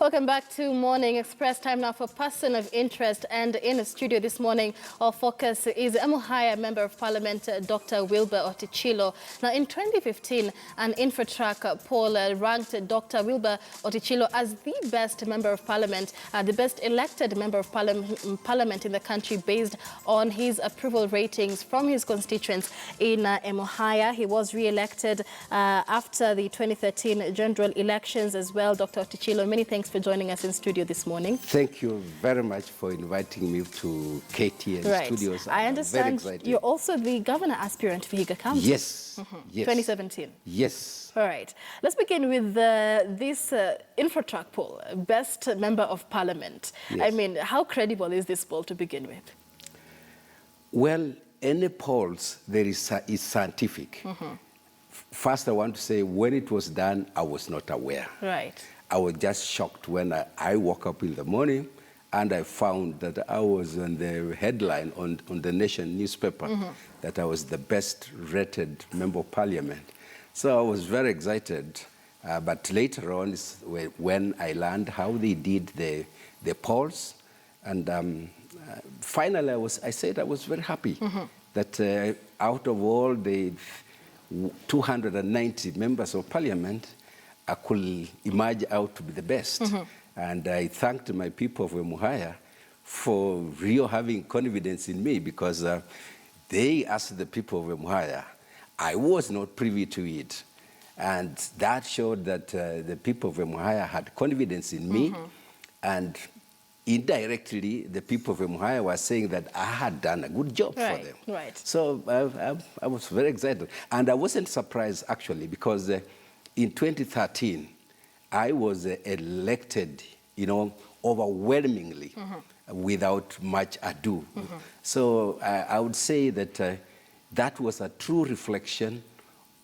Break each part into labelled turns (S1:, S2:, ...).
S1: Welcome back to Morning Express. Time now for Person of Interest. And in the studio this morning, our focus is Emuhaya Member of Parliament, Dr. Wilber Ottichilo. Now, in 2015, an InfoTrack poll ranked Dr. Wilber Ottichilo as the best Member of Parliament, the best elected Member of Parliament in the country based on his approval ratings from his constituents in Emuhaya. He was re-elected after the 2013 general elections as well. Dr. Ottichilo, many thanks for joining us in studio this morning.
S2: Thank you very much for inviting me to KTN studios.
S1: I understand you're also the governor aspirant for Vihiga County.
S2: Yes. Yes.
S1: 2017.
S2: Yes.
S1: All right. Let's begin with this InfoTrack poll, best member of parliament.
S2: Yes.
S1: I mean, how credible is this poll to begin with?
S2: Well, any polls there is scientific. First, I want to say when it was done, I was not aware.
S1: Right.
S2: I was just shocked when I woke up in the morning and I found that I was on the headline on the Nation newspaper that I was the best rated member of parliament. So I was very excited. But later on, when I learned how they did the polls, and finally I said I was very happy that out of all the 290 members of parliament, I could emerge out to be the best. And I thanked my people of Emuhaya for real having confidence in me, because they asked the people of Emuhaya. I was not privy to it. And that showed that the people of Emuhaya had confidence in me. And indirectly, the people of Emuhaya were saying that I had done a good job for them.
S1: Right.
S2: So I was very excited. And I wasn't surprised, actually, because in 2013, I was elected, overwhelmingly, without much ado. So I would say that that was a true reflection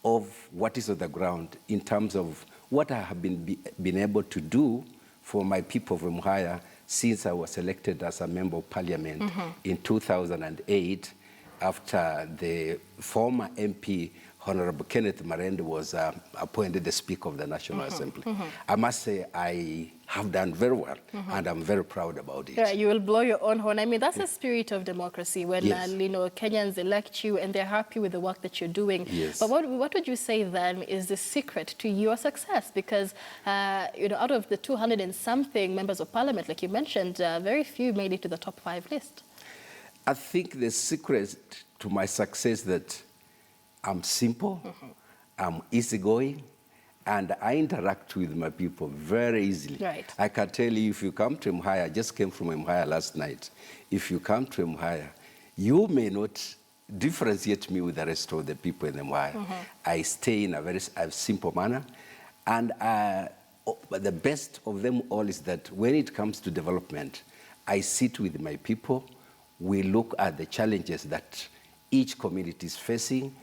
S2: of what is on the ground in terms of what I have been able to do for my people of Emuhaya since I was elected as a member of parliament in 2008, after the former MP, Honorable Kenneth Marende, was appointed the Speaker of the National Assembly. I must say I have done very well, and I'm very proud about it.
S1: Yeah, you will blow your own horn. I mean, that's the spirit of democracy, when Kenyans elect you and they're happy with the work that you're doing.
S2: Yes.
S1: But what would you say then is the secret to your success? Because out of the 200 and something members of parliament, like you mentioned, very few made it to the top 5 list.
S2: I think the secret to my success is that I'm simple, I'm easygoing, and I interact with my people very easily.
S1: Right.
S2: I can tell you, if you come to Emuhaya, I just came from Emuhaya last night. If you come to Emuhaya, you may not differentiate me with the rest of the people in Emuhaya. I stay in a very simple manner. And the best of them all is that when it comes to development, I sit with my people, we look at the challenges that each community is facing,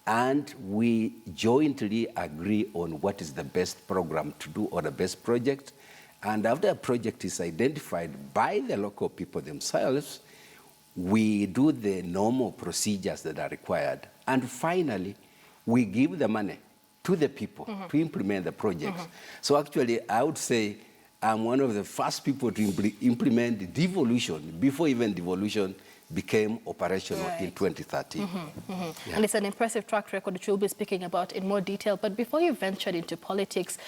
S2: and we jointly agree on what is the best program to do or the best project. And after a project is identified by the local people themselves, we do the normal procedures that are required. And finally, we give the money to the people to implement the projects. So actually, I would say I'm one of the first people to implement devolution before even devolution became operational in 2013.
S1: And it's an impressive track record which we'll be speaking about in more detail. But before you ventured into politics,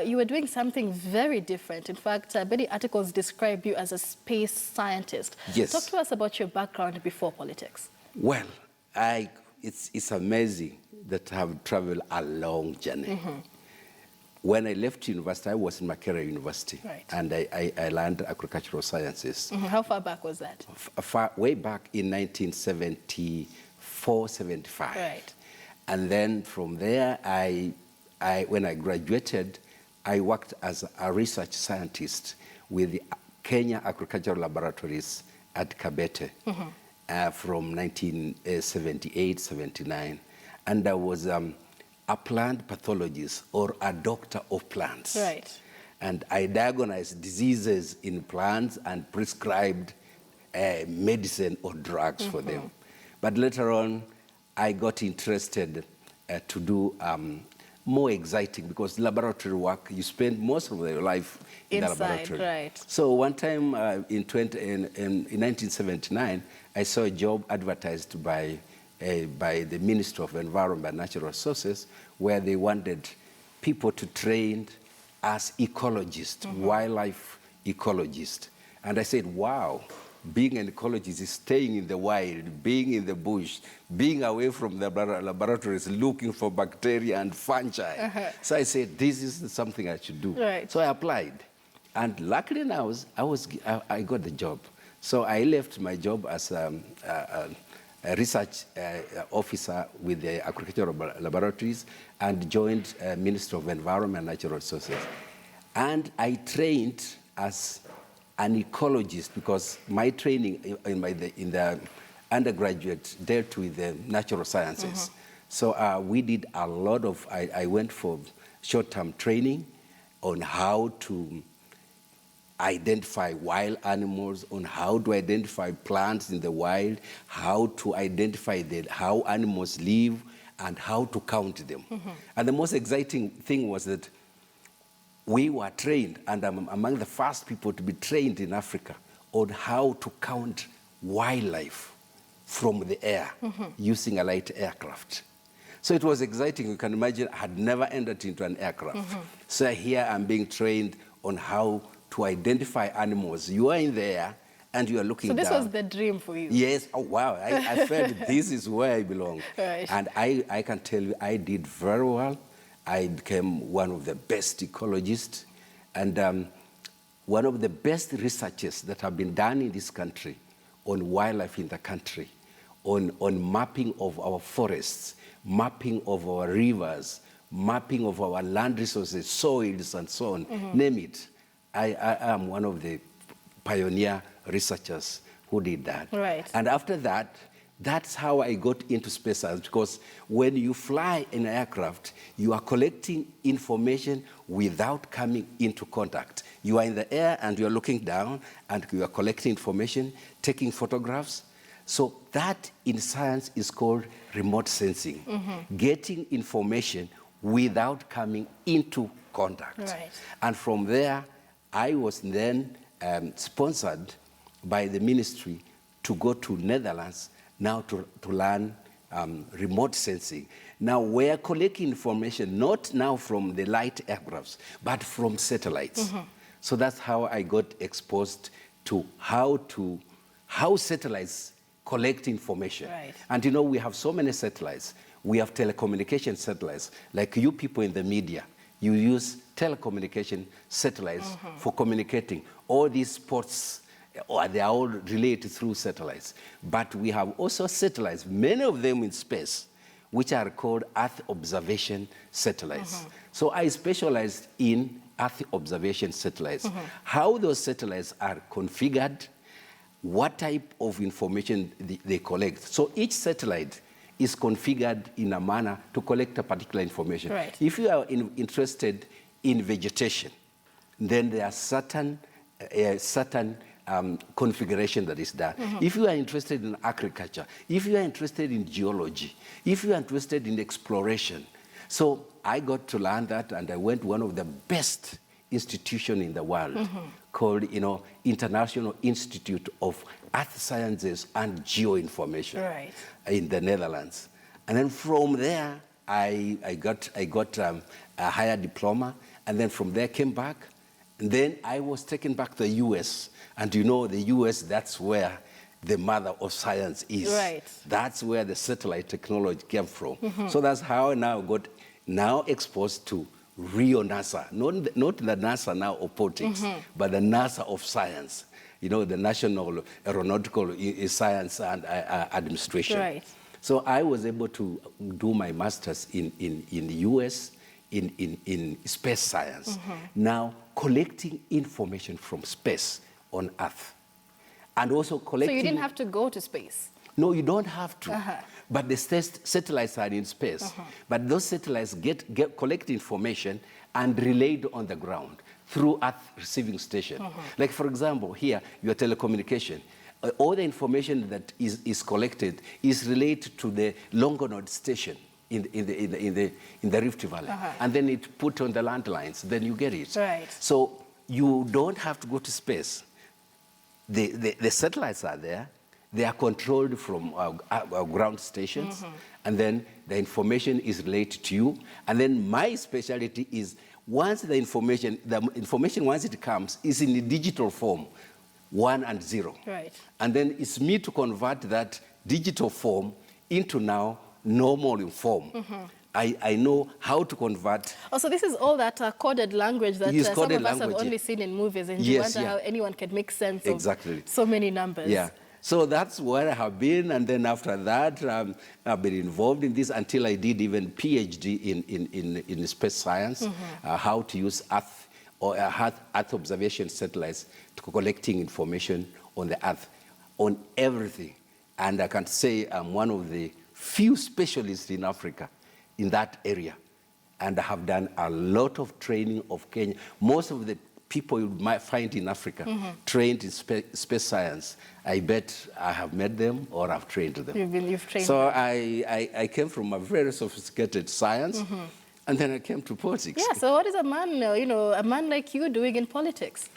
S1: you were doing something very different. In fact, many articles describe you as a space scientist.
S2: Yes.
S1: Talk to us about your background before politics.
S2: Well, it's amazing that I have traveled a long journey. When I left university, I was in Makerere University, and I learned agricultural sciences.
S1: How far back was that?
S2: Way back in 1974, 75.
S1: Right.
S2: And then from there, when I graduated, I worked as a research scientist with the Kenya Agricultural Laboratories at Kabete from 1978, 79. And I was a plant pathologist, or a doctor of plants.
S1: Right.
S2: And I diagnosed diseases in plants and prescribed medicine or drugs for them. But later on, I got interested to do more exciting because laboratory work, you spend most of your life in the laboratory.
S1: Right.
S2: So one time in 1979, I saw a job advertised by the Ministry of Environment and Natural Resources where they wanted people to train as ecologists, wildlife ecologists. And I said, wow, being an ecologist is staying in the wild, being in the bush, being away from the laboratories, looking for bacteria and fungi. So I said, this is something I should do.
S1: Right.
S2: So I applied. And luckily now, I got the job. So I left my job as a research officer with the agricultural laboratories and joined Ministry of Environment and Natural Resources. And I trained as an ecologist because my training in the undergraduate dealt with the natural sciences. So we did a lot of, I went for short-term training on how to identify wild animals, on how to identify plants in the wild, how to identify how animals live, and how to count them. And the most exciting thing was that we were trained, and I'm among the first people to be trained in Africa on how to count wildlife from the air using a light aircraft. So it was exciting. You can imagine I had never entered into an aircraft. So here I'm being trained on how to identify animals. You are in the air and you are looking down.
S1: So this was the dream for you?
S2: Yes. Oh, wow. I felt this is where I belong.
S1: Right.
S2: And I can tell you I did very well. I became one of the best ecologists and one of the best researchers that have been done in this country on wildlife in the country, on mapping of our forests, mapping of our rivers, mapping of our land resources, soils, and so on, name it. I am one of the pioneer researchers who did that.
S1: Right.
S2: And after that, that's how I got into space science, because when you fly in an aircraft, you are collecting information without coming into contact. You are in the air and you are looking down and you are collecting information, taking photographs. So that in science is called remote sensing, getting information without coming into contact.
S1: Right.
S2: And from there, I was then sponsored by the ministry to go to Netherlands now to learn remote sensing. Now we're collecting information not now from the light aircrafts, but from satellites. So that's how I got exposed to how satellites collect information.
S1: Right.
S2: And you know, we have so many satellites. We have telecommunication satellites, like you people in the media. You use telecommunication satellites for communicating. All these sports, they are all related through satellites. But we have also satellites, many of them in space, which are called Earth observation satellites. So I specialized in Earth observation satellites. How those satellites are configured, what type of information they collect. So each satellite is configured in a manner to collect a particular information.
S1: Right.
S2: If you are interested in vegetation, then there are certain configuration that is done. If you are interested in agriculture, if you are interested in geology, if you are interested in exploration. So I got to learn that, and I went to one of the best institutions in the world called, International Institute of Earth Sciences and Geoinformation in the Netherlands. And then from there, I got a higher diploma, and then from there came back, and then I was taken back to the US. And you know, the US, that's where the mother of science is.
S1: Right.
S2: That's where the satellite technology came from. So that's how I now got exposed to real NASA, not the NASA now of politics, but the NASA of science. You know, the National Aeronautical Science and Administration.
S1: Right.
S2: So I was able to do my master's in the US in space science. Now, collecting information from space on Earth. And also collecting...
S1: So you didn't have to go to space?
S2: No, you don't have to. But the satellites are in space. But those satellites collect information and relayed on the ground through Earth receiving station. Like, for example, here, your telecommunication. All the information that is collected is related to the Longonot station in the Rift Valley, and then it put on the landlines, then you get it.
S1: Right.
S2: So you don't have to go to space. The satellites are there. They are controlled from our ground stations, and then the information is relayed to you. And then my specialty is once the information once it comes is in a digital form, 1 and 0.
S1: Right.
S2: And then it's me to convert that digital form into now normal form. I know how to convert.
S1: Oh, so this is all that coded language that some of us have only seen in movies, and you wonder how anyone can make sense of so many numbers.
S2: Yeah. So that's where I have been, and then after that, I've been involved in this until I did even PhD in space science, how to use Earth observation satellites to collecting information on the Earth, on everything. And I can say I'm one of the few specialists in Africa in that area. And I have done a lot of training of Kenya. Most of the people you might find in Africa trained in space science, I bet I have met them or I've trained them.
S1: You've trained
S2: so
S1: them.
S2: I came from a very sophisticated science, and then I came to politics.
S1: Yeah, so what is a man like you doing in politics?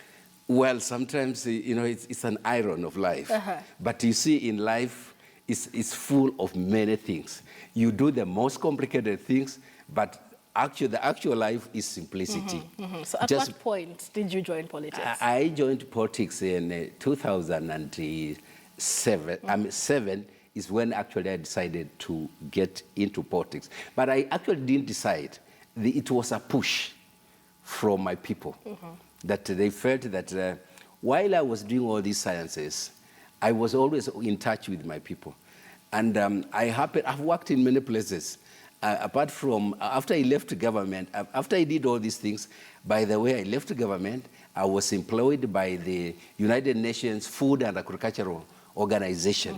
S2: Well, sometimes, it's an iron of life. But you see, in life, it's full of many things. You do the most complicated things, but the actual life is simplicity.
S1: So at what point did you join politics?
S2: I joined politics in 2007. 7 is when actually I decided to get into politics. But I actually didn't decide. It was a push from my people. That they felt that while I was doing all these sciences, I was always in touch with my people. And I've worked in many places. Apart from, after I left government, after I did all these things, by the way, I left government, I was employed by the United Nations Food and Agricultural Organization.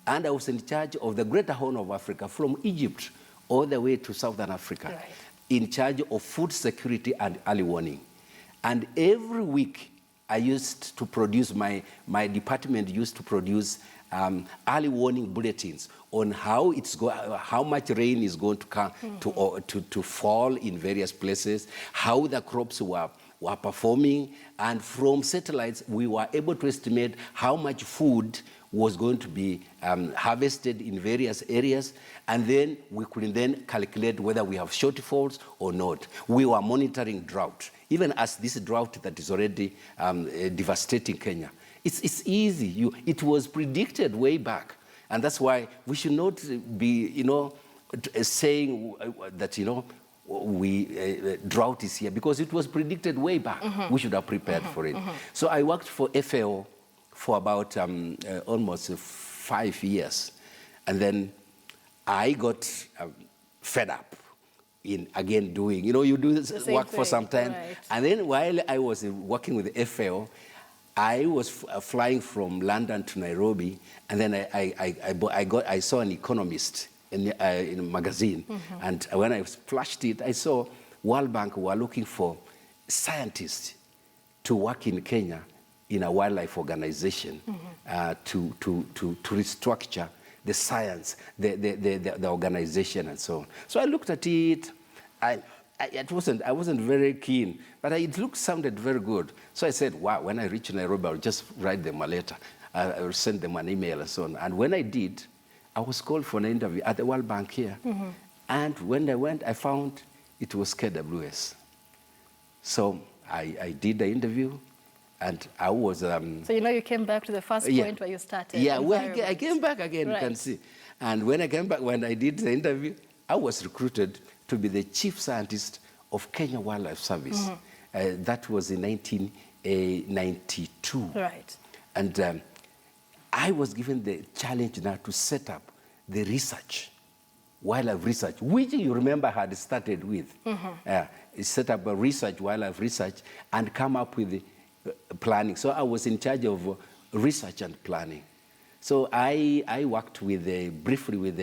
S2: And I was in charge of the Greater Horn of Africa, from Egypt all the way to Southern Africa, in charge of food security and early warning. And every week, I used to produce, my department used to produce early warning bulletins on how much rain is going to come to fall in various places, how the crops were performing, and from satellites we were able to estimate how much food was going to be harvested in various areas, and then we could then calculate whether we have shortfalls or not. We were monitoring drought, even as this drought that is already devastating Kenya. It's easy. It was predicted way back, and that's why we should not be, saying that drought is here, because it was predicted way back. We should have prepared for it. So I worked for FAO for about almost 5 years, and then I got fed up in again doing, you do this work for some time, and then while I was working with the FAO, I was flying from London to Nairobi, and then I saw an economist in a magazine, and when I flashed it, I saw World Bank were looking for scientists to work in Kenya in a wildlife organization to restructure the science, the organization, and so on. So I looked at it. I wasn't very keen, but it sounded very good. So I said, wow, when I reach Nairobi, I'll just write them a letter. I'll send them an email and so on. And when I did, I was called for an interview at the World Bank here. And when I went, I found it was KWS. So I did the interview, and I was... So
S1: you came back to the first point where you started.
S2: Yeah, I came back again, you can see. And when I came back, when I did the interview, I was recruited to be the chief scientist of Kenya Wildlife Service. That was in 1992.
S1: Right.
S2: And I was given the challenge now to set up the research, wildlife research, which you remember had started with. Set up a research, wildlife research, and come up with the planning. So I was in charge of research and planning. So I worked briefly with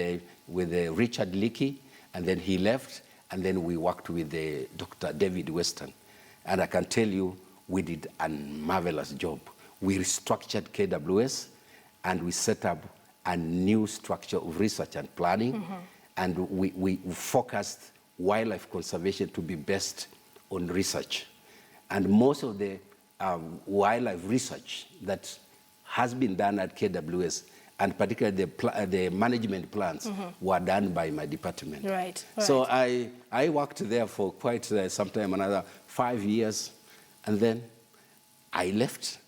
S2: Richard Leakey, and then he left, and then we worked with Dr. David Weston. And I can tell you, we did a marvelous job. We restructured KWS, and we set up a new structure of research and planning. and we focused wildlife conservation to be based on research. And most of the wildlife research that has been done at KWS, and particularly the management plans, were done by my department.
S1: Right.
S2: So I worked there for quite some time, another 5 years, and then I left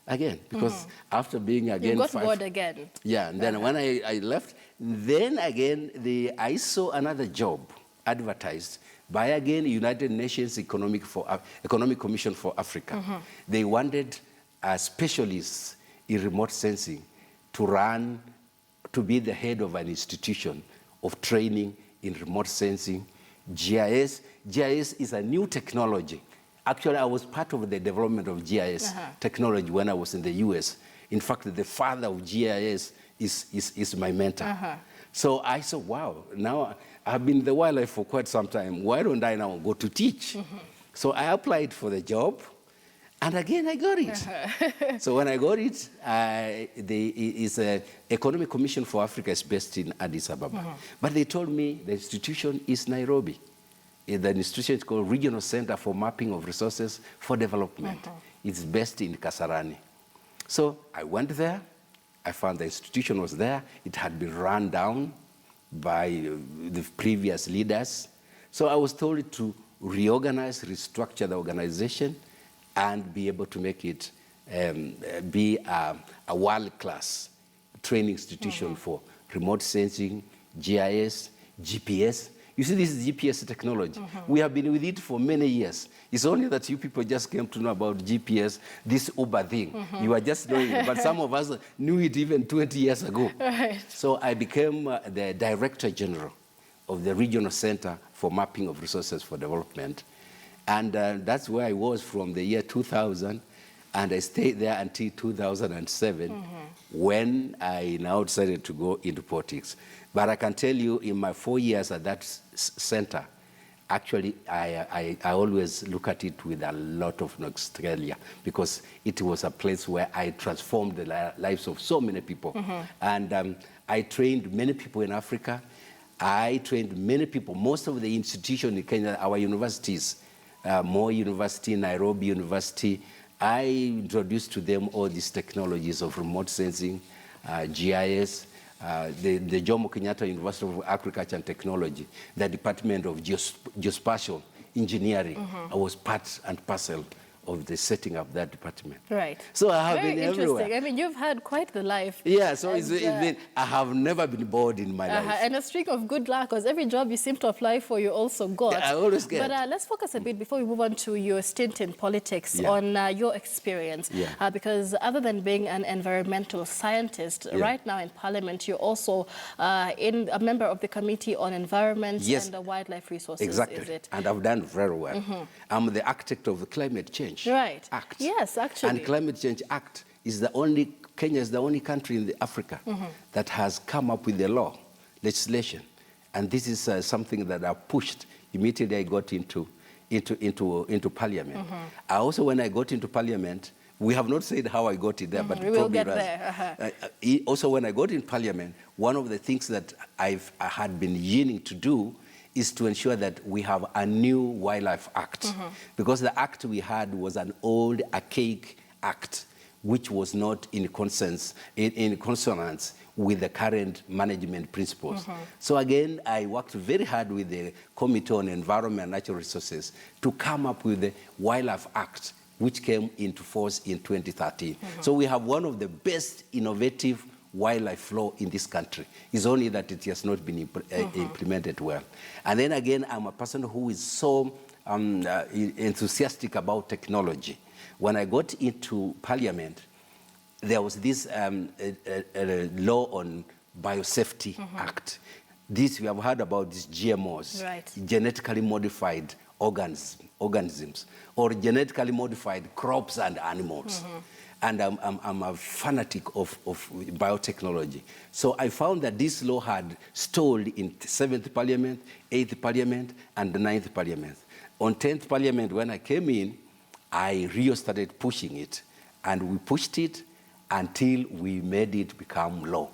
S2: again, because after being again...
S1: You got bored again.
S2: Yeah, and then when I left, then again, I saw another job advertised by, again, United Nations Economic Commission for Africa. They wanted specialists in remote sensing to be the head of an institution of training in remote sensing, GIS. GIS is a new technology. Actually, I was part of the development of GIS technology when I was in the US. In fact, the father of GIS is my mentor. So I said, wow, now I've been in the wildlife for quite some time. Why don't I now go to teach? So I applied for the job, and again, I got it. So when I got it, the Economic Commission for Africa is based in Addis Ababa. But they told me the institution is Nairobi. The institution is called Regional Center for Mapping of Resources for Development. It's based in Kasarani. So I went there. I found the institution was there. It had been run down by the previous leaders. So I was told to reorganize, restructure the organization, and be able to make it be a world-class training institution for remote sensing, GIS, GPS. You see, this is GPS technology. We have been with it for many years. It's only that you people just came to know about GPS, this Uber thing. You are just knowing it, but some of us knew it even 20 years ago.
S1: Right.
S2: So I became the Director General of the Regional Center for Mapping of Resources for Development. And that's where I was from the year 2000, and I stayed there until 2007, when I now decided to go into politics. But I can tell you, in my 4 years at that center, actually, I always look at it with a lot of nostalgia, because it was a place where I transformed the lives of so many people. And I trained many people in Africa. I trained many people. Most of the institutions in Kenya, our universities, Moi University, Nairobi University, I introduced to them all these technologies of remote sensing, GIS, the Jomo Kenyatta University of Agriculture and Technology, the Department of Geospatial Engineering. I was part and parcel of the setting up that department.
S1: Right.
S2: So I have
S1: Very
S2: been
S1: interesting.
S2: everywhere.
S1: I mean, you've had quite the life.
S2: Yeah, so
S1: And,
S2: I have never been bored in my life.
S1: And a streak of good luck, because every job you seem to apply for, you also got.
S2: Yeah, I always get.
S1: But let's focus a bit before we move on to your stint in politics on your experience. Because other than being an environmental scientist, right now in Parliament, you're also a member of the Committee on Environment and Wildlife Resources.
S2: Exactly.
S1: Is it?
S2: And I've done very well. I'm the architect of the Climate Change Act.
S1: Yes, actually.
S2: And Climate Change Act is Kenya is the only country in Africa that has come up with the law, legislation. And this is something that I pushed immediately I got into Parliament. Also, when I got into Parliament, we have not said how I got it there, but
S1: we will get there.
S2: Also, when I got in Parliament, one of the things that I had been yearning to do is to ensure that we have a new Wildlife Act. Because the act we had was an old, archaic act, which was not in consonance with the current management principles. So again, I worked very hard with the Committee on Environment and Natural Resources to come up with the Wildlife Act, which came into force in 2013. So we have one of the best innovative wildlife law in this country. It's only that it has not been implemented well. And then again, I'm a person who is so enthusiastic about technology. When I got into Parliament, there was this law on Biosafety Act. This, we have heard about these GMOs, genetically modified organisms, or genetically modified crops and animals. And I'm a fanatic of biotechnology. So I found that this law had stalled in 7th Parliament, 8th Parliament, and the 9th Parliament. On 10th Parliament, when I came in, I really started pushing it. And we pushed it, until we made it become law.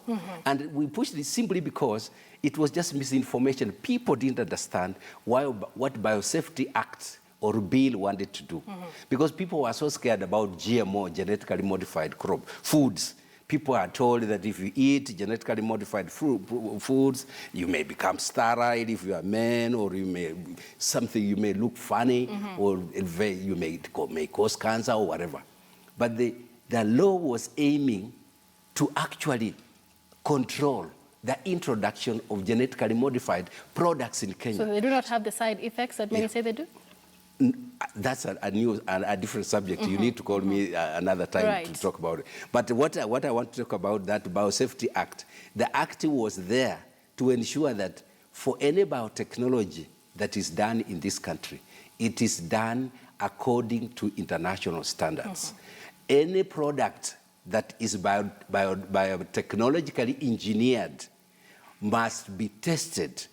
S2: And we pushed it simply because it was just misinformation. People didn't understand what Biosafety Act or bill wanted to do. Because people were so scared about GMO, genetically modified foods. People are told that if you eat genetically modified foods, you may become sterile if you are a man, or you may look funny, or you may cause cancer or whatever. But the law was aiming to actually control the introduction of genetically modified products in Kenya.
S1: So they do not have the side effects that many say they do?
S2: That's a different subject. You need to call me another time to talk about it. But what I want to talk about, that Biosafety Act, the act was there to ensure that for any biotechnology that is done in this country, it is done according to international standards. Any product that is biotechnologically engineered must be tested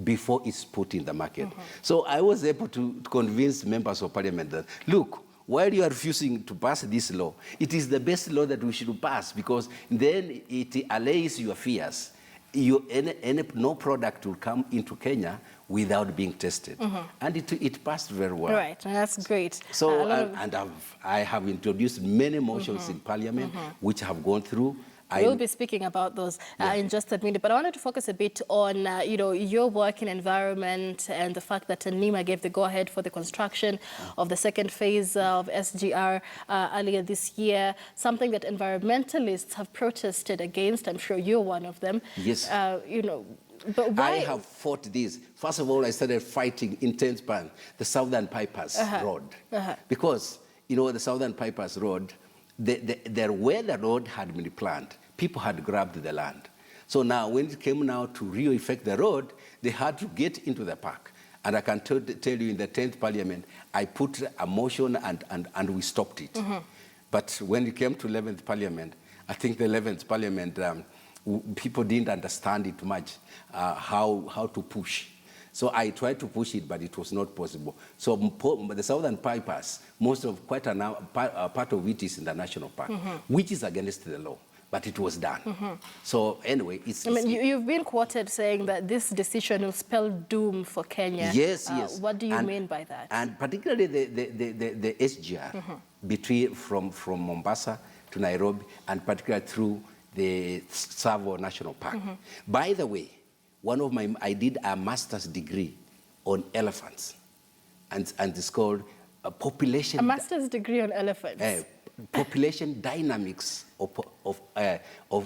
S2: before it's put in the market. So I was able to convince members of parliament that, look, while you are refusing to pass this law, it is the best law that we should pass, because then it allays your fears. No product will come into Kenya without being tested. And it passed very well.
S1: Right, that's great.
S2: So, I have introduced many motions in parliament which have gone through.
S1: We'll be speaking about those in just a minute, but I wanted to focus a bit on your work in environment and the fact that NEMA gave the go-ahead for the construction of the second phase of SGR earlier this year, something that environmentalists have protested against. I'm sure you're one of them.
S2: Yes.
S1: But why?
S2: I have fought this. First of all, I started fighting in Tenspan, the Southern Pipers Road, because the Southern Pipers Road, where the road had been planned, people had grabbed the land. So now, when it came now to re-effect the road, they had to get into the park. And I can tell you, in the 10th Parliament, I put a motion and we stopped it. But when it came to 11th Parliament, I think the 11th Parliament, people didn't understand it much, how to push. So I tried to push it, but it was not possible. So the Southern Pipers, quite a part of it is in the national park, which is against the law, but it was done. So anyway,
S1: you've been quoted saying that this decision will spell doom for Kenya.
S2: Yes, yes.
S1: What do you mean by that?
S2: And particularly the SGR, from Mombasa to Nairobi, and particularly through the Tsavo National Park. By the way, I did a master's degree on elephants, and it's called population.
S1: A master's degree on elephants.
S2: Population dynamics of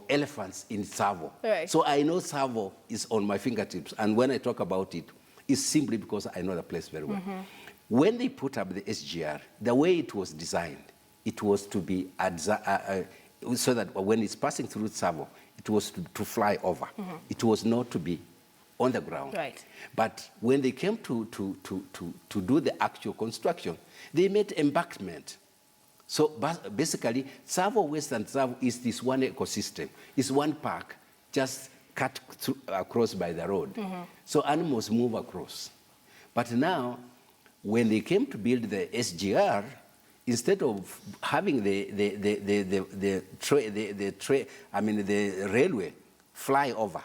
S2: elephants in Tsavo.
S1: Right.
S2: So I know Tsavo is on my fingertips, and when I talk about it, it's simply because I know the place very well. When they put up the SGR, the way it was designed, it was to be so that when it's passing through Tsavo, it was to fly over. It was not to be on the ground.
S1: Right.
S2: But when they came to do the actual construction, they made embankment. So basically, Tsavo West and Tsavo East is one ecosystem. It's one park, just cut across by the road. So animals move across. But now, when they came to build the SGR, instead of having the railway fly over,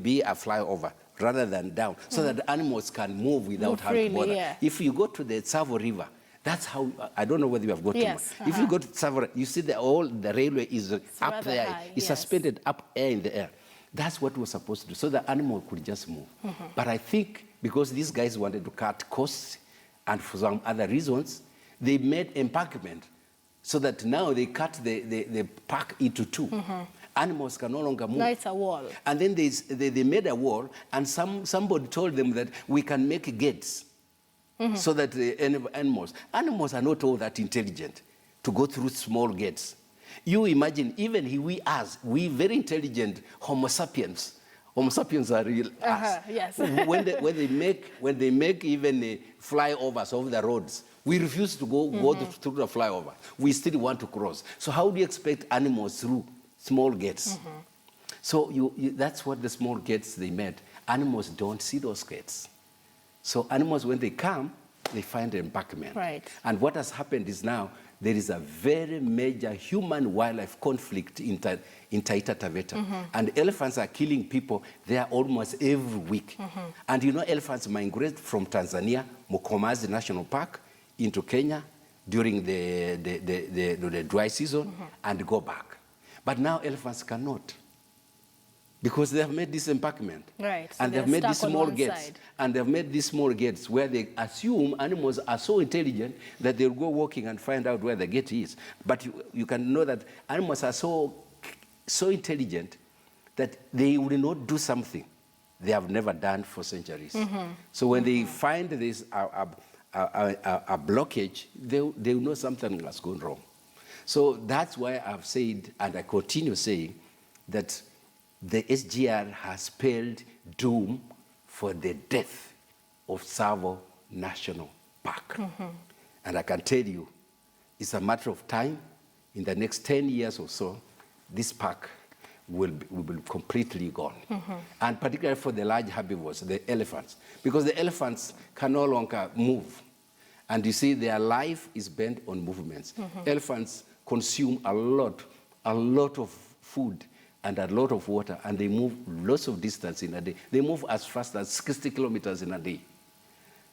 S2: be a flyover rather than down, so that the animals can move without having to bother.
S1: Yeah.
S2: If you go to the Tsavo River, that's how, I don't know whether you have got to. If you go to Tsavo, you see the railway is up there.
S1: High,
S2: it's suspended up air in the air. That's what we're supposed to do, so the animal could just move. But I think because these guys wanted to cut costs, and for some other reasons, they made embankment, so that now they cut the park into two. Animals can no longer move.
S1: Now it's a wall.
S2: And then they made a wall, and somebody told them that we can make gates, so that the animals are not all that intelligent to go through small gates. You imagine, even we very intelligent Homo sapiens. Homo sapiens are real us.
S1: Yes.
S2: when they make even flyovers over the roads, we refuse to go through the flyover. We still want to cross. So how do you expect animals through small gates? So that's what the small gates they made. Animals don't see those gates. So animals, when they come, they find an embankment.
S1: Right.
S2: And what has happened is now there is a very major human-wildlife conflict in Taita Taveta. And elephants are killing people there almost every week. And you know, elephants migrate from Tanzania, Mkomazi National Park, into Kenya during the dry season and go back. But now elephants cannot, because they have made this embankment.
S1: Right.
S2: And
S1: So
S2: they've made these small gates.
S1: side.
S2: And they've made these small gates where they assume animals are so intelligent that they'll go walking and find out where the gate is. But you can know that animals are so intelligent that they will not do something they have never done for centuries. So when they find this a blockage, they will know something has gone wrong. So that's why I've said, and I continue saying, that the SGR has spelled doom for the death of Tsavo National Park. And I can tell you, it's a matter of time. In the next 10 years or so, this park will be completely gone. And particularly for the large herbivores, the elephants, because the elephants can no longer move. And you see, their life is bent on movements. Elephants consume a lot of food and a lot of water, and they move lots of distance in a day. They move as fast as 60 kilometers in a day.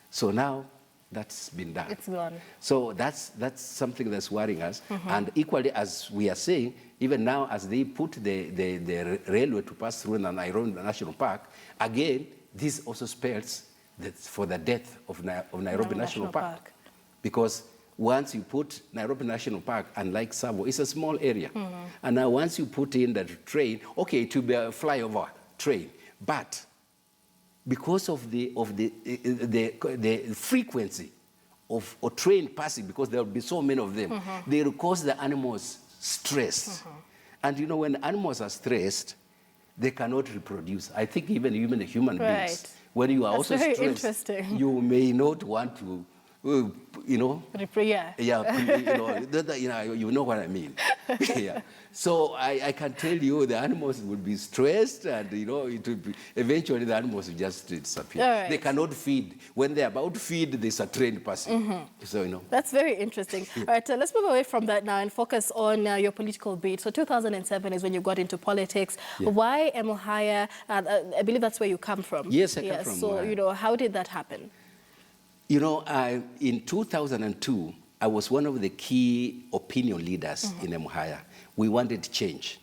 S2: So now that's been done.
S1: It's gone.
S2: So that's something that's worrying us. And equally, as we are saying, even now as they put the railway to pass through the Nairobi National Park, again, this also spells that for the death of Nairobi National Park. Because once you put Nairobi National Park, unlike Tsavo, it's a small area. And now once you put in the train, okay, it will be a flyover train. But because of the frequency of a train passing, because there will be so many of them, they will cause the animals stress. And you know, when animals are stressed, they cannot reproduce. I think even the human beings, when you are also stressed, you may not want to, you know, you know what I mean. So I can tell you the animals will be stressed, and you know, it will be, eventually the animals will just disappear. They cannot feed. When they're about to feed, there's a train passing. So you know.
S1: That's very interesting. All right, let's move away from that now and focus on your political beat. So 2007 is when you got into politics. Why Emuhaya? I believe that's where you come from.
S2: Yes, I come from.
S1: So you know, how did that happen?
S2: You know, in 2002, I was one of the key opinion leaders in Emuhaya. We wanted change.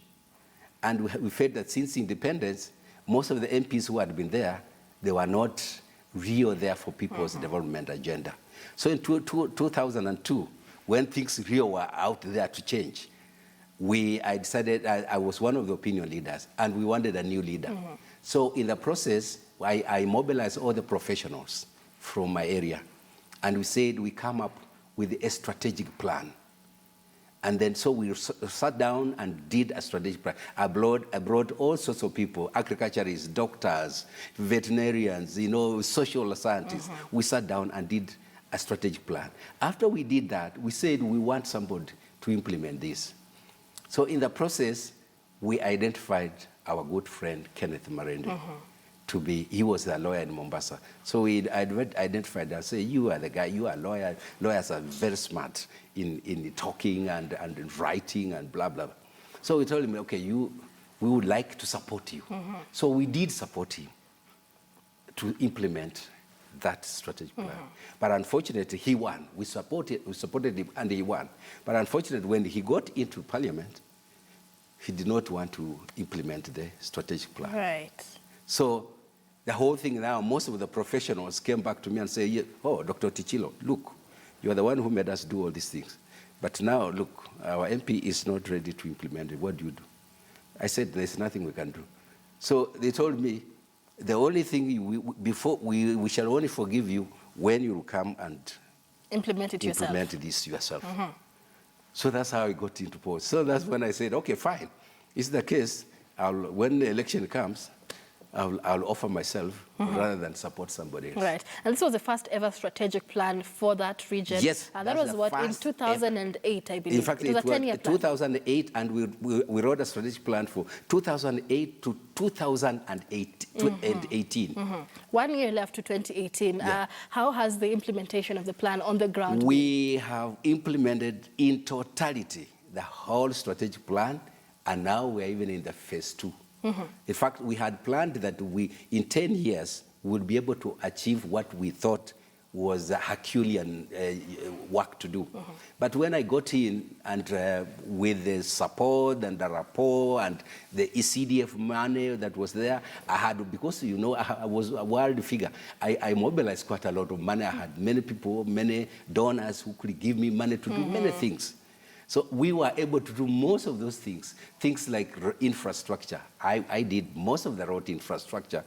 S2: And we felt that since independence, most of the MPs who had been there, they were not real there for people's development agenda. So in 2002, when things real were out there to change, I decided I was one of the opinion leaders, and we wanted a new leader. So in the process, I mobilized all the professionals from my area, and we said we come up with a strategic plan. And then so we sat down and did a strategic plan. I brought all sorts of people, agriculturists, doctors, veterinarians, you know, social scientists. We sat down and did a strategic plan. After we did that, we said we want somebody to implement this. So in the process, we identified our good friend, Kenneth Marende. He was a lawyer in Mombasa. So we identified and said, you are the guy, you are a lawyer. Lawyers are very smart in talking and in writing and blah, blah, blah. So we told him, okay, we would like to support you. So we did support him to implement that strategic plan. But unfortunately, he won. We supported him and he won. But unfortunately, when he got into parliament, he did not want to implement the strategic plan.
S1: Right.
S2: So the whole thing now, most of the professionals came back to me and said, oh, Dr. Ottichilo, look, you are the one who made us do all these things. But now, look, our MP is not ready to implement it. What do you do? I said, there's nothing we can do. So they told me, the only thing, we shall only forgive you when you come and
S1: implement
S2: this yourself. So that's how I got into post. So that's when I said, okay, fine. It's the case. When the election comes, I'll offer myself rather than support somebody else.
S1: Right. And this was the first ever strategic plan for that region.
S2: Yes.
S1: That was what, in 2008, I believe.
S2: In fact,
S1: it was a 10-year plan.
S2: 2008, and we wrote a strategic plan for 2008 to 2018.
S1: 1 year left to 2018.
S2: Yeah.
S1: How has the implementation of the plan on the ground
S2: We have implemented in totality the whole strategic plan, and now we're even in the phase 2. In fact, we had planned that in 10 years, would be able to achieve what we thought was a Herculean work to do. But when I got in, and with the support and the rapport and the ECDF money that was there, I had, because I was a world figure, I mobilized quite a lot of money. I had many people, many donors who could give me money to do many things. So we were able to do most of those things like infrastructure. I did most of the road infrastructure,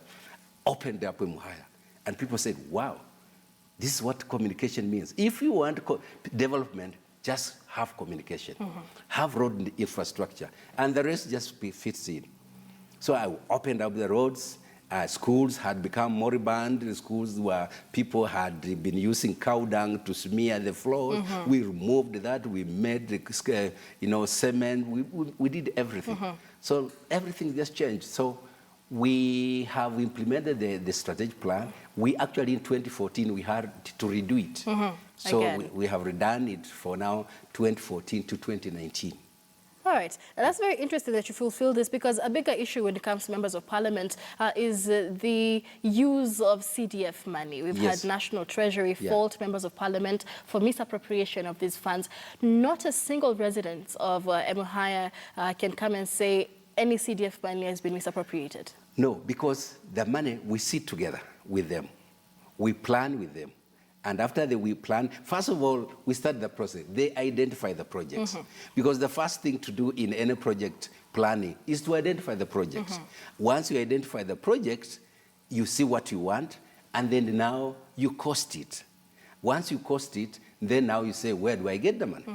S2: opened up Emuhaya, and people said, wow, this is what communication means. If you want development, just have communication, have road infrastructure, and the rest just fits in. So I opened up the roads. Schools had become moribund. Schools where people had been using cow dung to smear the floors. We removed that. We made the, cement. We did everything. So everything just changed. So we have implemented the strategic plan. We actually, in 2014, we had to redo it. So we have redone it for now, 2014 to 2019.
S1: All right. And that's very interesting that you fulfill this, because a bigger issue when it comes to members of parliament is the use of CDF money. We've had National Treasury fault members of parliament for misappropriation of these funds. Not a single resident of Emuhaya can come and say any CDF money has been misappropriated.
S2: No, because the money, we sit together with them. We plan with them. And after we plan, first of all, we start the process. They identify the projects. Because the first thing to do in any project planning is to identify the projects. Once you identify the projects, you see what you want, and then now you cost it. Once you cost it, then now you say, where do I get the money?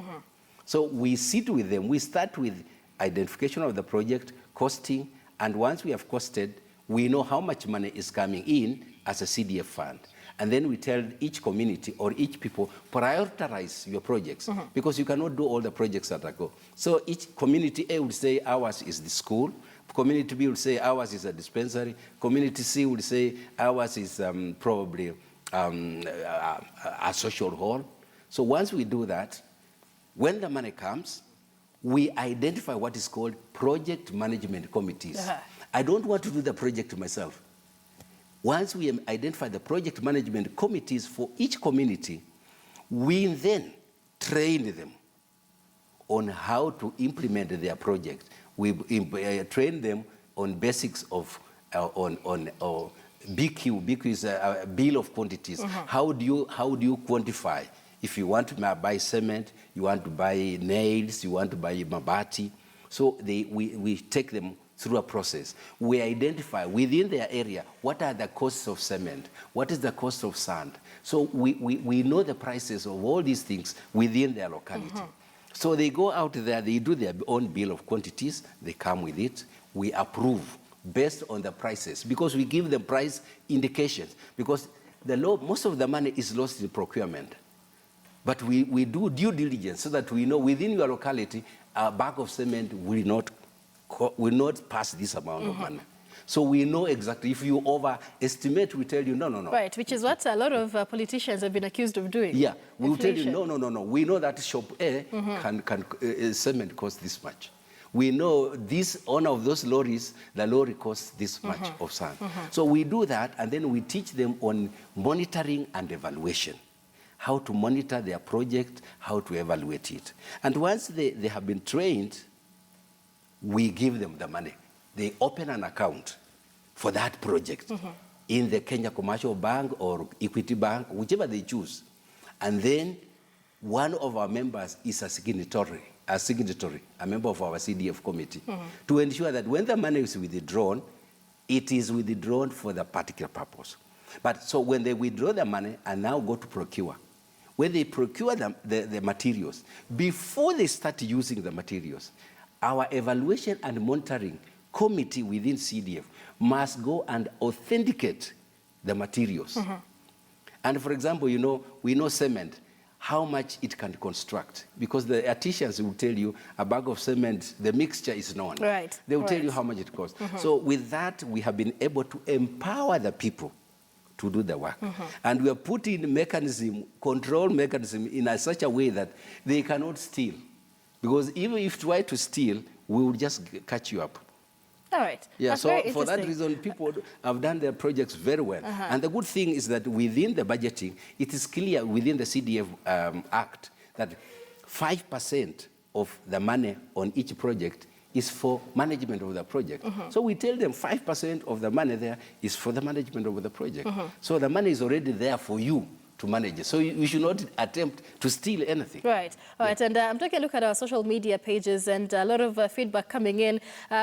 S2: So we sit with them. We start with identification of the project, costing, and once we have costed, we know how much money is coming in as a CDF fund. And then we tell each community or each people, prioritize your projects, because you cannot do all the projects that are go. So each community A would say ours is the school, community B would say ours is a dispensary, community C would say ours is probably a social hall. So once we do that, when the money comes, we identify what is called project management committees. I don't want to do the project myself. Once we identify the project management committees for each community, we then train them on how to implement their project. We train them on basics of BQ. BQ is a bill of quantities. How do you quantify? If you want to buy cement, you want to buy nails, you want to buy mabati. So we take them through a process. We identify within their area what are the costs of cement, what is the cost of sand. So we know the prices of all these things within their locality. So they go out there, they do their own bill of quantities, they come with it, we approve based on the prices, because we give them price indications, because most of the money is lost in procurement. But we do due diligence so that we know within your locality, a bag of cement will not pass this amount of money. So we know exactly. If you overestimate, we tell you, no.
S1: Right, which is what a lot of politicians have been accused of doing.
S2: Yeah, we will tell you, no. We know that shop A cement costs this much. We know this owner of those lorries, the lorry costs this much of sand. So we do that, and then we teach them on monitoring and evaluation. How to monitor their project, how to evaluate it. And once they have been trained, we give them the money. They open an account for that project in the Kenya Commercial Bank or Equity Bank, whichever they choose. And then one of our members is a signatory, a member of our CDF committee, to ensure that when the money is withdrawn, it is withdrawn for the particular purpose. But so when they withdraw the money and now go to procure, when they procure the materials, before they start using the materials, our evaluation and monitoring committee within CDF must go and authenticate the materials. And for example, you know, we know cement, how much it can construct, because the artisans will tell you a bag of cement, the mixture is known.
S1: Right.
S2: They will tell you how much it costs. So with that, we have been able to empower the people to do the work. And we are putting mechanism, control mechanism in such a way that they cannot steal. Because even if you try to steal, we will just catch you up.
S1: All right.
S2: Yeah,
S1: That's
S2: so for that reason, people have done their projects very well. And the good thing is that within the budgeting, it is clear within the CDF Act that 5% of the money on each project is for management of the project. So we tell them 5% of the money there is for the management of the project. So the money is already there for you to manage it. So you should not attempt to steal anything.
S1: Right. All right. And I'm taking a look at our social media pages and a lot of feedback coming in.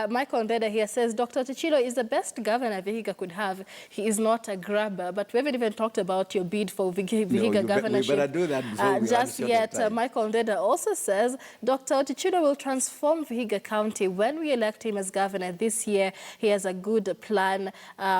S1: Michael Ndeda here says, Dr. Ottichilo is the best governor Vihiga could have. He is not a grabber. But we haven't even talked about your bid for Vihiga governorship.
S2: We better do that before we
S1: just yet. Michael Ndeda also says, Dr. Ottichilo will transform Vihiga County. When we elect him as governor this year, he has a good plan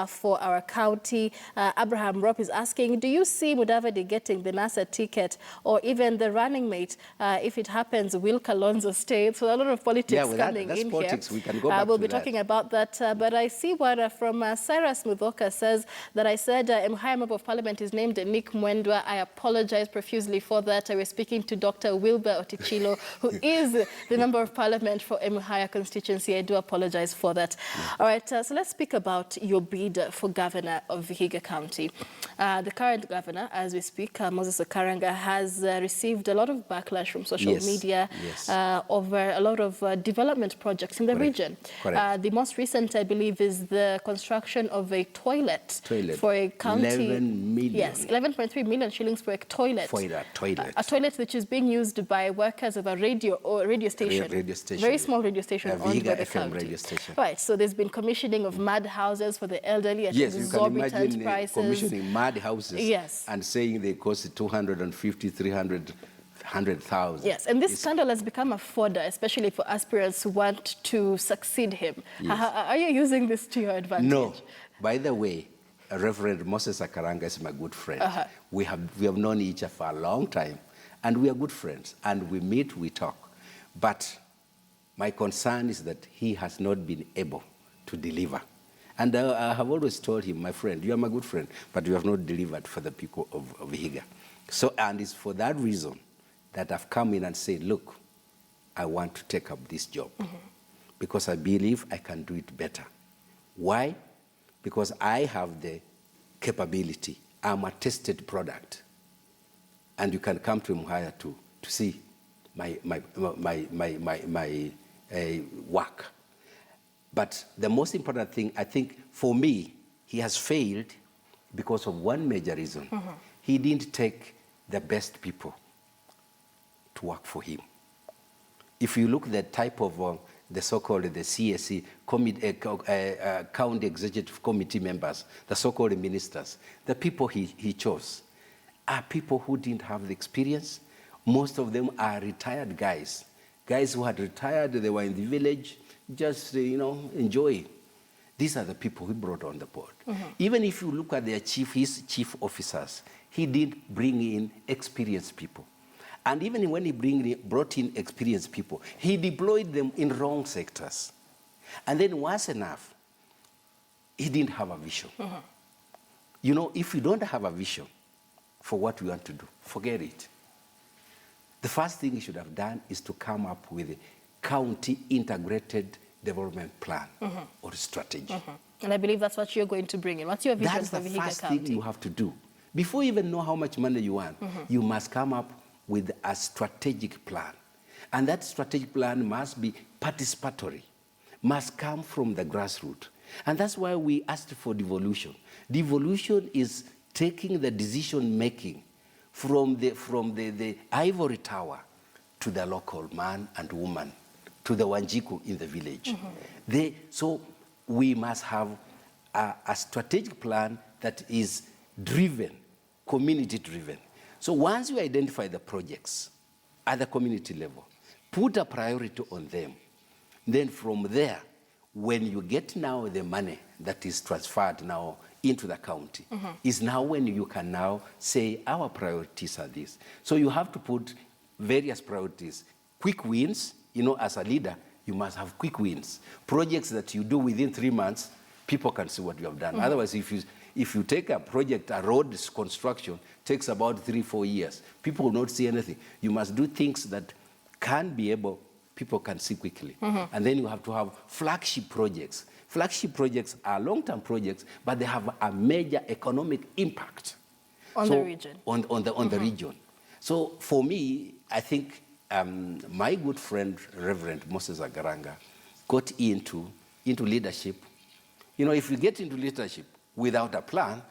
S1: for our county. Abraham Ropp is asking, do you see Mudavadi getting the NASA ticket or even the running mate? If it happens, will Kalonzo stay? So a lot of politics coming in
S2: politics.
S1: here.
S2: We can go back
S1: we'll
S2: to
S1: be
S2: that.
S1: talking about that. But I see one from Cyrus Mudhoka says that I said Emuhaya Member of Parliament is named Nick Mwendwa. I apologize profusely for that. I was speaking to Dr. Wilber Ottichilo, who is the Member of Parliament for Emuhaya constituency. I do apologize for that. All right, so let's speak about your bid for governor of Vihiga County. The current governor, as we speak, Moses Okaranga, has received a lot of backlash from social media over a lot of development projects in the region. The most recent, I believe, is the construction of a toilet. For a county.
S2: 11 million.
S1: Yes, 11.3 million shillings for a toilet. A toilet which is being used by workers of a radio station. Very small radio station owned by the county.
S2: Radio station.
S1: Right, so there's been commissioning of mud houses for the elderly at exorbitant
S2: you can imagine
S1: prices.
S2: Commissioning mud houses and saying they cost 250, 300, 100,000.
S1: Yes, and this scandal has become a fodder, especially for aspirants who want to succeed him. Are you using this to your advantage?
S2: No. By the way, Reverend Moses Okaranga is my good friend. We have known each other for a long time, and we are good friends, and we meet, we talk. But my concern is that he has not been able to deliver. And I have always told him, my friend, you are my good friend, but you have not delivered for the people of Vihiga. So, and it's for that reason that I've come in and said, look, I want to take up this job because I believe I can do it better. Why? Because I have the capability. I'm a tested product. And you can come to Emuhaya to see my work. But the most important thing, I think, for me, he has failed because of one major reason. He didn't take the best people to work for him. If you look at the type of the so-called the CSC, County Executive Committee members, the so-called ministers, the people he chose are people who didn't have the experience. Most of them are retired guys who had retired, they were in the village, just, enjoy. These are the people he brought on the board. Even if you look at his chief officers, he did bring in experienced people. And even when he brought in experienced people, he deployed them in wrong sectors. And then once enough, he didn't have a vision. If you don't have a vision for what you want to do, forget it. The first thing you should have done is to come up with a county integrated development plan or strategy.
S1: And I believe that's what you're going to bring in. What's your vision for Vihiga County?
S2: That's the first thing you have to do. Before you even know how much money you want, you must come up with a strategic plan. And that strategic plan must be participatory, must come from the grassroots. And that's why we asked for devolution. Devolution is taking the decision-making from the ivory tower to the local man and woman, to the Wanjiku in the village. So we must have a strategic plan that is driven, community-driven. So once you identify the projects at the community level, put a priority on them, then from there, when you get now the money that is transferred now into the county, is now when you can now say our priorities are this. So you have to put various priorities. Quick wins, you know, as a leader, you must have quick wins. Projects that you do within 3 months, people can see what you have done. Otherwise, if you take a project, a road construction, takes about 3-4 years, people will not see anything. You must do things that can be able, people can see quickly. And then you have to have flagship projects. Flagship projects are long-term projects, but they have a major economic impact.
S1: On the region.
S2: On the region. So for me, I think my good friend, Reverend Moses Agaranga, got into leadership. You know, if you get into leadership without a plan,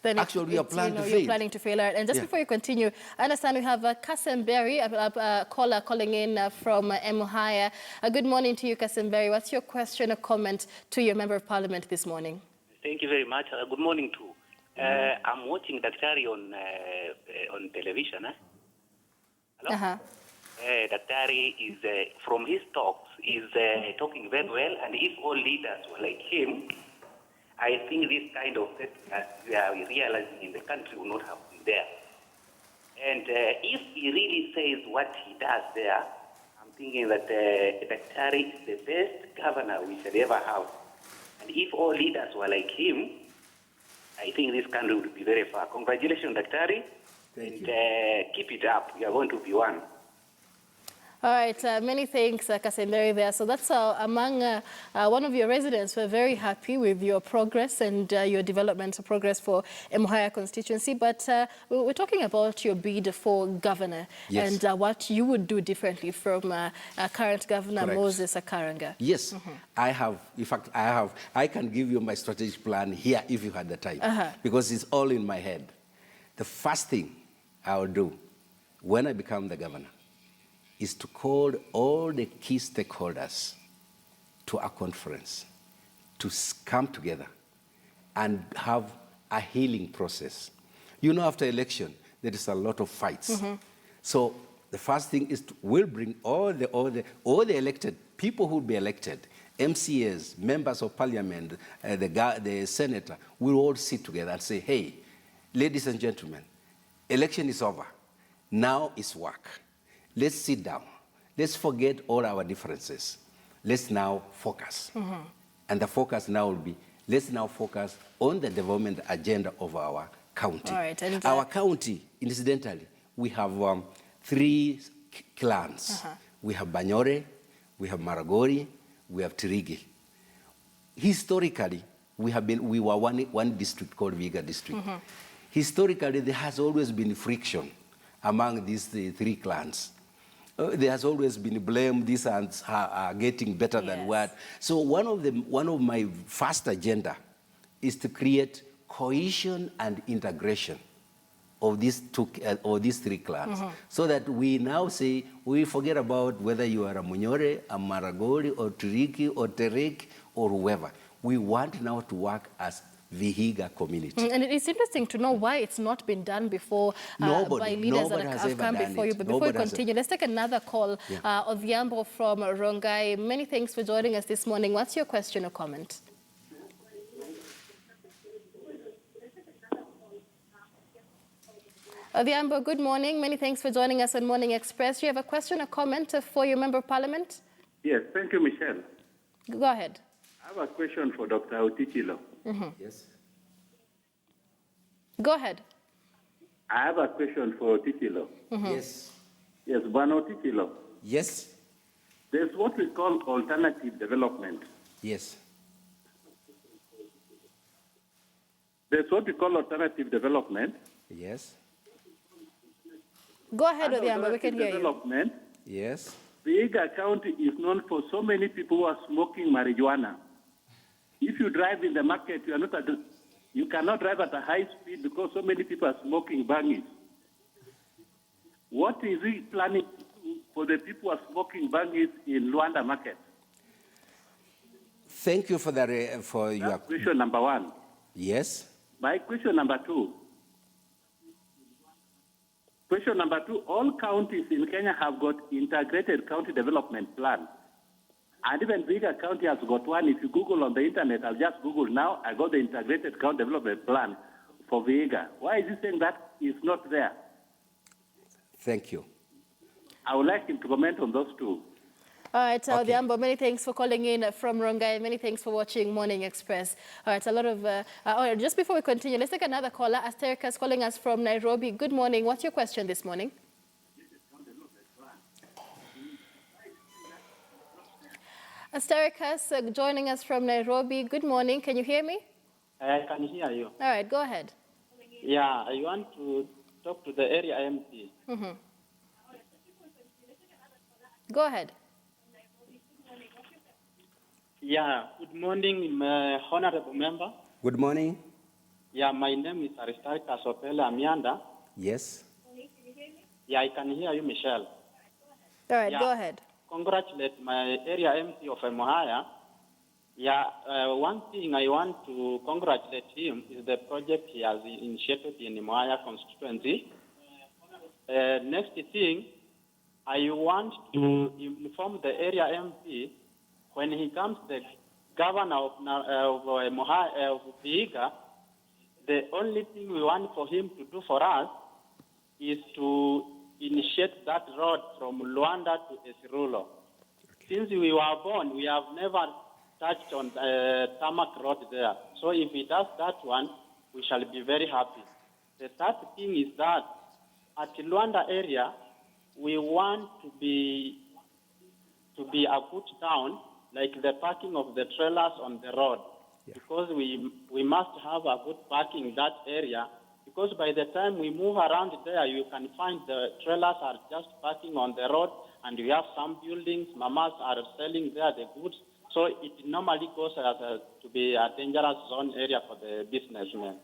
S2: then actually you're planning to fail.
S1: You're planning to fail. And just before you continue, I understand we have Kasemberi, a caller calling in from Emuhaya. Good morning to you, Kasemberi. What's your question or comment to your Member of Parliament this morning?
S3: Thank you very much. Good morning too. I'm watching Daktari on television. Hello? Daktari is, from his talks, is talking very well, and if all leaders were like him, I think this kind of that we are realizing in the country will not have been there. And if he really says what he does there, I'm thinking that Daktari is the best governor we shall ever have. And if all leaders were like him, I think this country would be very far. Congratulations, Daktari.
S2: Thank you.
S3: Keep it up. You are going to be one.
S1: All right, many thanks, Kasemberi there. So that's among one of your residents. We're very happy with your progress and your development progress for Emuhaya constituency. But we're talking about your bid for governor and what you would do differently from current governor Moses Akaranga.
S2: Yes, I have. In fact, I can give you my strategic plan here if you had the time, because it's all in my head. The first thing I will do when I become the governor is to call all the key stakeholders to a conference, to come together and have a healing process. You know, after election, there is a lot of fights. So the first thing is we'll bring all the elected people who will be elected, MCAs, members of parliament, the senator, we'll all sit together and say, hey, ladies and gentlemen, election is over. Now it's work. Let's sit down. Let's forget all our differences. Let's now focus. And the focus now will be, let's now focus on the development agenda of our county.
S1: All right, and
S2: our county, incidentally, we have 3 clans. We have Banyore, we have Maragori, we have Tirigi. Historically, we were one district called Vihiga district. Historically, there has always been friction among these 3 clans. There has always been blame, these are getting better than what. So one of my first agenda is to create cohesion and integration of these 3 clans, so that we now say, we forget about whether you are a Munyore, a Maragori, or Tiriki, or Terek, or whoever. We want now to work as Vihiga community.
S1: And it's interesting to know why it's not been done before by leaders that have come before you. But before we continue, let's take another call. Odhiambo from Rongai. Many thanks for joining us this morning. What's your question or comment? Odhiambo, good morning. Many thanks for joining us on Morning Express. Do you have a question or comment for your Member of Parliament?
S4: Yes, thank you, Michelle.
S1: Go ahead.
S4: I have a question for Dr. Ottichilo.
S2: Yes.
S1: Go ahead.
S4: I have a question for Ottichilo.
S2: Yes.
S4: Yes, Ban Ottichilo.
S2: Yes.
S4: There's what we call alternative development.
S2: Yes.
S4: There's what we call alternative development.
S2: Yes.
S1: Go ahead, Odhiambo, we can hear you.
S4: Development.
S2: Yes.
S4: Vihiga County is known for so many people who are smoking marijuana. If you drive in the market, you cannot drive at a high speed because so many people are smoking bangies. What is he planning to do for the people who are smoking bangies in Luanda market?
S2: Thank you for your
S4: question number 1.
S2: Yes.
S4: My question number 2. Question number 2, all counties in Kenya have got integrated county development plan. And even Vihiga County has got one. If you Google on the internet, I'll just Google now, I got the Integrated County Development Plan for Vihiga. Why is he saying that is not there?
S2: Thank you.
S4: I would like him to comment on those two.
S1: All right,
S2: Okay.
S1: Odhiambo, many thanks for calling in from Rongai. Many thanks for watching Morning Express. All right, a lot of... all right, just before we continue, let's take another caller. Asterika's calling us from Nairobi. Good morning. What's your question this morning? Asterika's joining us from Nairobi. Good morning. Can you hear me?
S5: I can hear you.
S1: All right, go ahead.
S5: Yeah, I want to talk to the area MP.
S1: Go ahead.
S5: Yeah, good morning, honorable member.
S2: Good morning.
S5: Yeah, my name is Aristarchus Opela Amianda.
S2: Yes.
S5: Yeah, I can hear you, Michelle.
S1: All right,
S5: Yeah.
S1: go ahead.
S5: Congratulate my area MP of Emuhaya. Yeah, one thing I want to congratulate him is the project he has initiated in Emuhaya constituency. Next thing, I want to inform the area MP when he comes the governor of Vihiga, the only thing we want for him to do for us is to initiate that road from Luanda to Esirulo. Okay. Since we were born, we have never touched on tarmac road there. So if he does that one, we shall be very happy. The third thing is that at Luanda area, we want to be a good town, like the parking of the trailers on the road, because we must have a good parking in that area, because by the time we move around there, you can find the trailers are just parking on the road, and we have some buildings, mamas are selling there the goods, so it normally goes to be a dangerous zone area for the businessmen.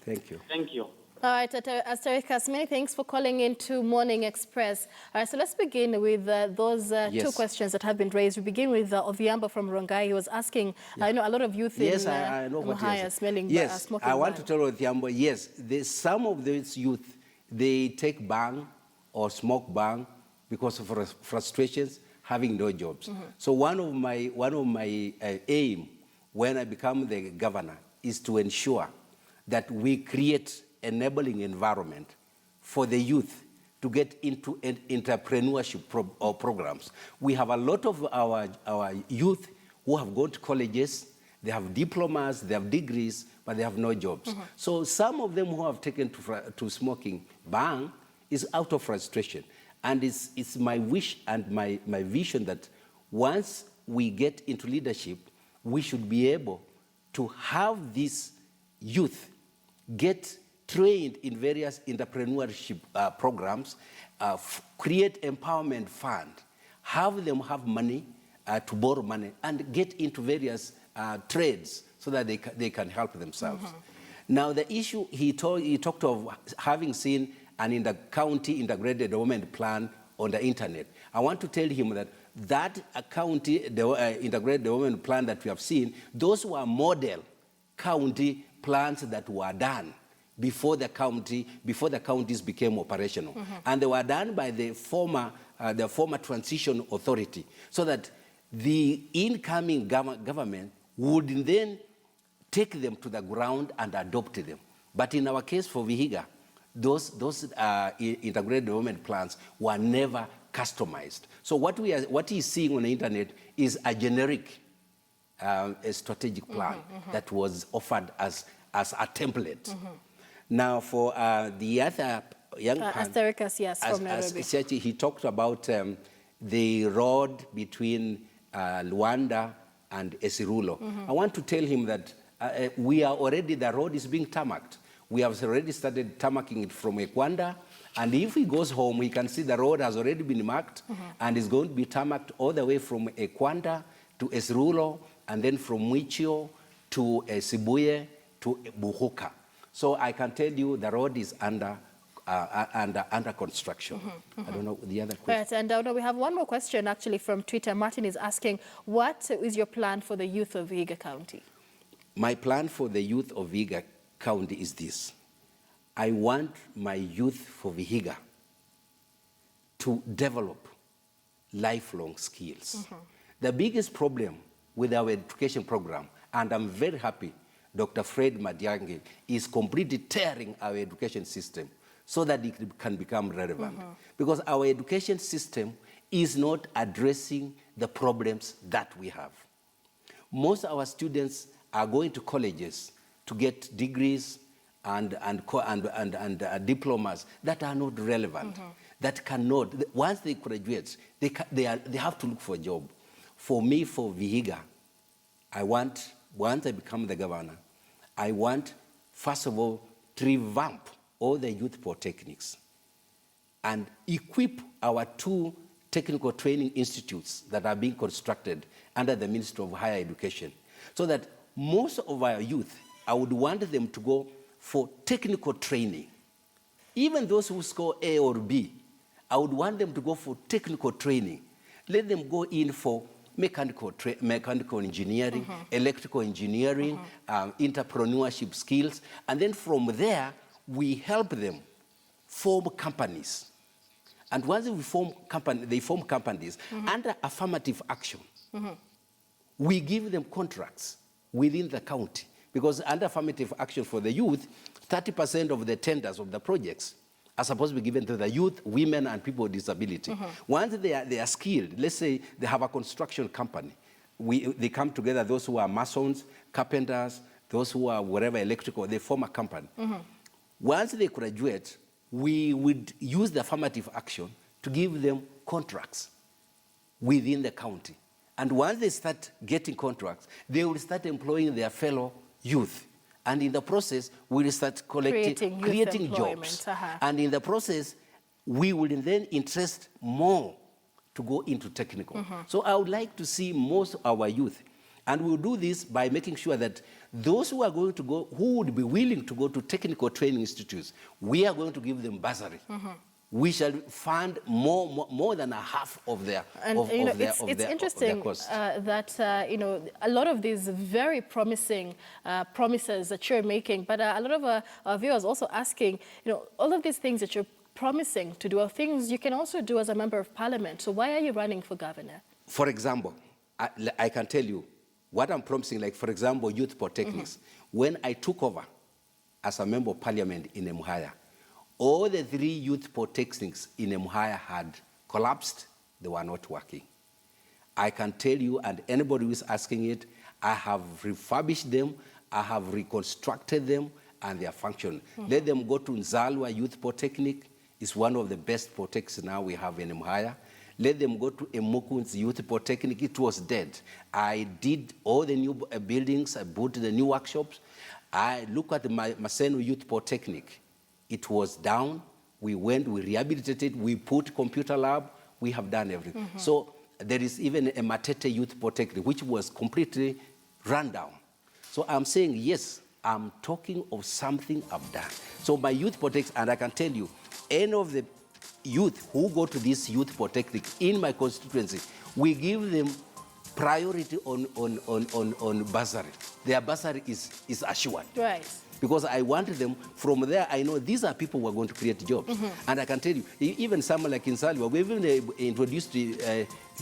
S2: Thank you.
S5: Thank you.
S1: All right, Asterikas, many thanks for calling in to Morning Express. All right, so let's begin with those two questions that have been raised. We begin with Odhiambo from Rongai. He was asking, I know a lot of youth in
S2: I know what
S1: Emuhaya smelling smoking
S2: I want
S1: bang.
S2: to tell Odhiambo, yes, some of these youth, they take bang or smoke bang because of frustrations, having no jobs. So one of my aim when I become the governor is to ensure that we create enabling environment for the youth to get into entrepreneurship programs. We have a lot of our youth who have gone to colleges, they have diplomas, they have degrees, but they have no jobs. So some of them who have taken to smoking bang is out of frustration. And it's my wish and my vision that once we get into leadership, we should be able to have these youth get trained in various entrepreneurship programs, create empowerment fund, have them have money to borrow money, and get into various trades so that they can help themselves. Now the issue, he talked of having seen an county integrated development plan on the internet. I want to tell him that county integrated development plan that we have seen, those were model county plans that were done before the counties became operational. And they were done by the former transition authority, so that the incoming government would then take them to the ground and adopt them. But in our case for Vihiga, those integrated development plans were never customized. So what he's seeing on the internet is a generic a strategic plan that was offered as a template. Now, for the other young man,
S1: Asterikas, yes, from Nairobi.
S2: He talked about the road between Luanda and Esirulo. I want to tell him that the road is being tarmacked. We have already started tarmacking it from Ekwanda, and if he goes home, he can see the road has already been marked and is going to be tarmacked all the way from Ekwanda to Esirulo, and then from Mwichio to Sibuye to Buhuka. So I can tell you the road is under construction. I don't know the other question.
S1: Right, and we have one more question actually from Twitter. Martin is asking, what is your plan for the youth of Vihiga County?
S2: My plan for the youth of Vihiga County is this. I want my youth for Vihiga to develop lifelong skills. The biggest problem with our education program, and I'm very happy Dr. Fred Madiangi is completely tearing our education system so that it can become relevant. Because our education system is not addressing the problems that we have. Most of our students are going to colleges to get degrees and diplomas that are not relevant, that cannot, once they graduate, they have to look for a job. For me, for Vihiga, I want, once I become the governor, I want, first of all, to revamp all the youth polytechnics and equip our 2 technical training institutes that are being constructed under the Ministry of Higher Education, so that most of our youth, I would want them to go for technical training. Even those who score A or B, I would want them to go for technical training. Let them go in for mechanical engineering, electrical engineering, entrepreneurship skills, and then from there, we help them form companies. And once they form companies under affirmative action. We give them contracts within the county, because under affirmative action for the youth, 30% of the tenders of the projects are supposed to be given to the youth, women, and people with disability. Once they are skilled, let's say they have a construction company, they come together, those who are masons, carpenters, those who are whatever electrical, they form a company. Once they graduate, we would use the affirmative action to give them contracts within the county. And once they start getting contracts, they will start employing their fellow youth. And in the process, we will start creating jobs. And in the process, we will then interest more to go into technical. So I would like to see most of our youth. And we'll do this by making sure that those who are going to go, who would be willing to go to technical training institutes, we are going to give them bursary. We shall fund more than a half of their
S1: it's interesting that a lot of these very promising promises that you're making, but a lot of our viewers also asking, all of these things that you're promising to do are things you can also do as a member of parliament. So why are you running for governor?
S2: For example, I can tell you what I'm promising, like for example, youth polytechnics. When I took over as a member of parliament in Emuhaya, all the 3 youth polytechnics in Emuhaya had collapsed. They were not working. I can tell you, and anybody who is asking it, I have refurbished them, I have reconstructed them, and they are functioning. Let them go to Nzalwa Youth Polytechnic. It's one of the best polytechnics now we have in Emuhaya. Let them go to Emokun's Youth Polytechnic. It was dead. I did all the new buildings. I built the new workshops. I look at my Maseno Youth Polytechnic. It was down. We went, we rehabilitated, we put computer lab, we have done everything. So there is even a Matete Youth Polytechnic, which was completely run down. So I'm saying, yes, I'm talking of something I've done. So my youth polytechnics, and I can tell you, any of the youth who go to this youth polytechnic in my constituency, we give them priority on bursary. Their bursary is assured.
S1: Right.
S2: Because I wanted them, from there I know these are people who are going to create jobs. And I can tell you, even someone like in Salwa, we even introduced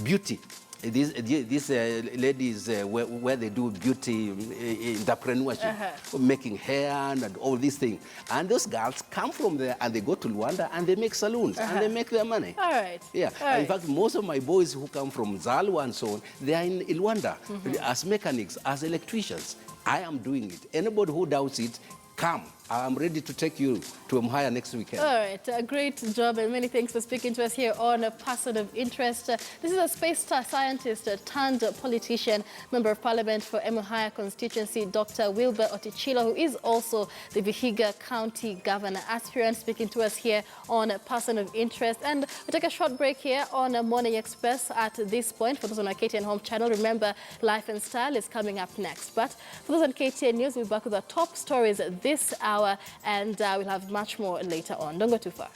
S2: beauty. These ladies where they do beauty entrepreneurship, making hair and all these things. And those girls come from there and they go to Luanda and they make salons and they make their money.
S1: All right.
S2: Yeah.
S1: All right.
S2: In fact, most of my boys who come from Zalwa and so on, they are in Luanda as mechanics, as electricians. I am doing it. Anybody who doubts it, come. I'm ready to take you to Emuhaya next weekend. All
S1: right, a great job, and many thanks for speaking to us here on A Person of Interest. This is a space scientist turned politician, member of parliament for Emuhaya constituency, Dr. Wilber Ottichilo, who is also the Vihiga County Governor aspirant, speaking to us here on A Person of Interest. And we'll take a short break here on Morning Express at this point. For those on our KTN Home channel, remember Life and Style is coming up next. But for those on KTN News, we'll be back with our top stories this hour, and we'll have much more later on. Don't go too far.